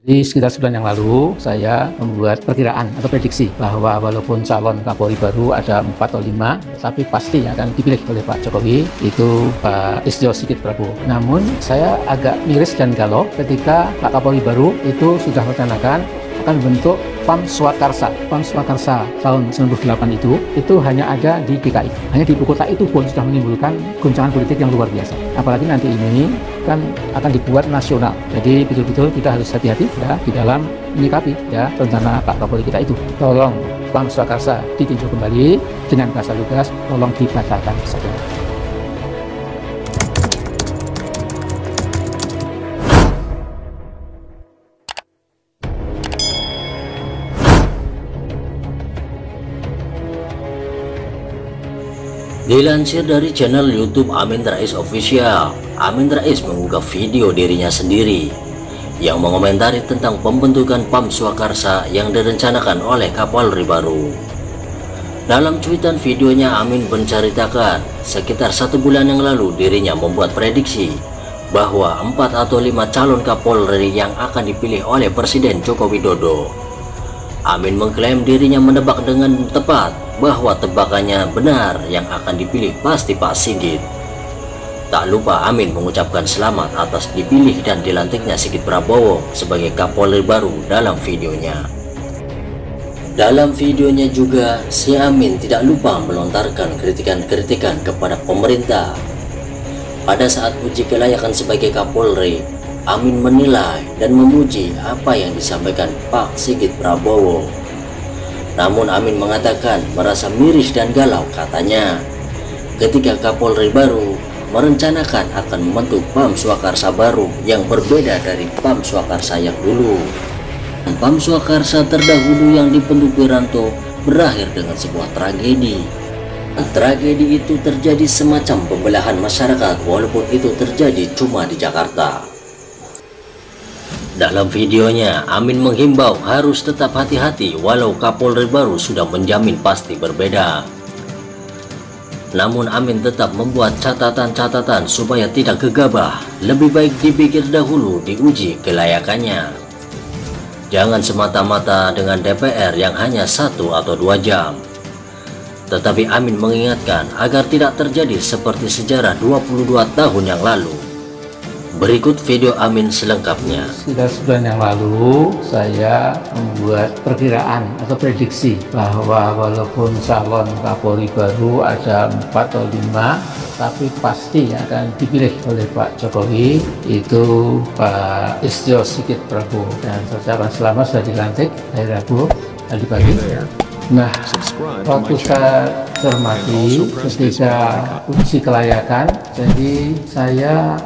Jadi sekitar sebulan yang lalu saya membuat perkiraan atau prediksi bahwa walaupun calon Kapolri baru ada 4 atau 5, tapi pasti akan dipilih oleh Pak Jokowi itu Pak Listio Sigit Prabowo. Namun saya agak miris dan galau ketika Pak Kapolri baru itu sudah merencanakan akan membentuk PAM Swakarsa. PAM Swakarsa tahun 98 itu hanya ada di DKI. Hanya di ibu kota itu pun sudah menimbulkan guncangan politik yang luar biasa. Apalagi nanti ini kan akan dibuat nasional. Jadi betul-betul kita harus hati-hati ya di dalam menyikapi ya rencana Pak Kapolri kita itu. Tolong PAM Swakarsa ditinjau kembali dengan bahasa lugas, tolong dibatalkan saja. Dilansir dari channel YouTube Amin Rais Official, Amin Rais mengunggah video dirinya sendiri yang mengomentari tentang pembentukan PAM Swakarsa yang direncanakan oleh Kapolri baru. Dalam cuitan videonya, Amin menceritakan sekitar 1 bulan yang lalu dirinya membuat prediksi bahwa 4 atau 5 calon Kapolri yang akan dipilih oleh Presiden Joko Widodo. Amin mengklaim dirinya menebak dengan tepat bahwa tebakannya benar, yang akan dipilih pasti Pak Sigit. Tak lupa Amin mengucapkan selamat atas dipilih dan dilantiknya Sigit Prabowo sebagai Kapolri baru dalam videonya. Dalam videonya juga, si Amin tidak lupa melontarkan kritikan-kritikan kepada pemerintah. Pada saat uji kelayakan sebagai Kapolri, Amin menilai dan memuji apa yang disampaikan Pak Sigit Prabowo. Namun Amin mengatakan merasa miris dan galau katanya ketika Kapolri baru merencanakan akan membentuk PAM Swakarsa baru yang berbeda dari PAM Swakarsa yang dulu. PAM Swakarsa terdahulu yang dibentuk Wiranto berakhir dengan sebuah tragedi. Tragedi itu terjadi semacam pembelahan masyarakat, walaupun itu terjadi cuma di Jakarta. Dalam videonya, Amin menghimbau harus tetap hati-hati walau Kapolri baru sudah menjamin pasti berbeda. Namun Amin tetap membuat catatan-catatan supaya tidak gegabah. Lebih baik dipikir dahulu, diuji kelayakannya. Jangan semata-mata dengan DPR yang hanya 1 atau 2 jam. Tetapi Amin mengingatkan agar tidak terjadi seperti sejarah 22 tahun yang lalu. Berikut video Amin selengkapnya. Sekitar sebulan yang lalu saya membuat perkiraan atau prediksi bahwa walaupun calon Kapolri baru ada 4 atau 5, tapi pasti akan dipilih oleh Pak Jokowi itu Pak Listio Sigit Prabowo. Dan saya ucapkan selamat sudah dilantik hari Rabu tadi pagi. Nah, waktu saya cermati ketika uji kelayakan, jadi saya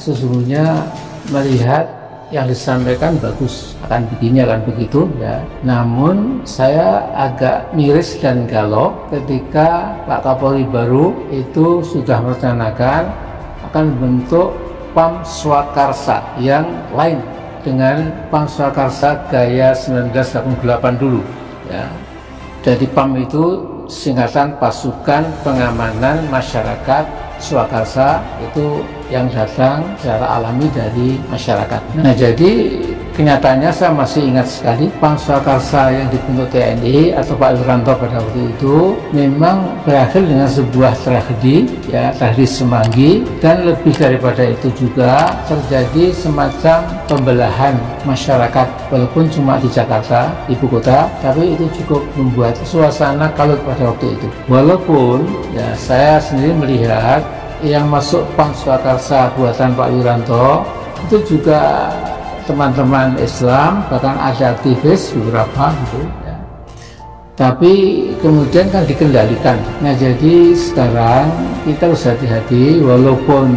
sesungguhnya melihat yang disampaikan bagus, akan begini akan begitu ya. Namun saya agak miris dan galau ketika Pak Kapolri baru itu sudah merencanakan akan membentuk PAM Swakarsa yang lain dengan PAM Swakarsa gaya 1988 dulu ya. Jadi PAM itu singkatan Pasukan Pengamanan Masyarakat Swakarsa, itu yang datang secara alami dari masyarakat. Nah, jadi kenyataannya saya masih ingat sekali PAM Swakarsa yang dibentuk TNI atau Pak Wiranto pada waktu itu memang berakhir dengan sebuah tragedi ya, tragedi Semanggi, dan lebih daripada itu juga terjadi semacam pembelahan masyarakat walaupun cuma di Jakarta, ibu kota, tapi itu cukup membuat suasana kalut pada waktu itu. Walaupun ya saya sendiri melihat yang masuk PAM Swakarsa buatan Pak Wiranto itu juga teman-teman Islam, bahkan ada aktivis beberapa gitu ya. Tapi kemudian kan dikendalikan. Nah, jadi sekarang kita harus hati-hati, walaupun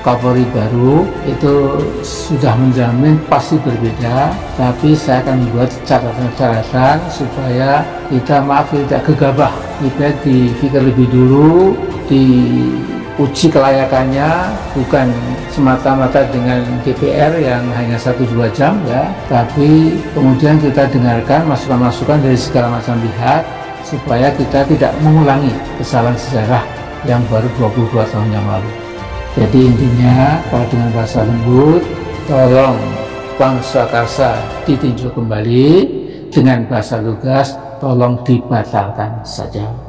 Kapolri baru itu sudah menjamin pasti berbeda, tapi saya akan membuat catatan-catatan supaya kita tidak gegabah. Kita dipikir lebih dulu, diuji kelayakannya, bukan semata-mata dengan DPR yang hanya 1-2 jam ya, tapi kemudian kita dengarkan masukan-masukan dari segala macam pihak supaya kita tidak mengulangi kesalahan sejarah yang baru 22 tahun yang lalu. Jadi intinya kalau dengan bahasa lembut, tolong Pam Swakarsa ditinjau kembali dengan bahasa lugas, tolong dibatalkan saja.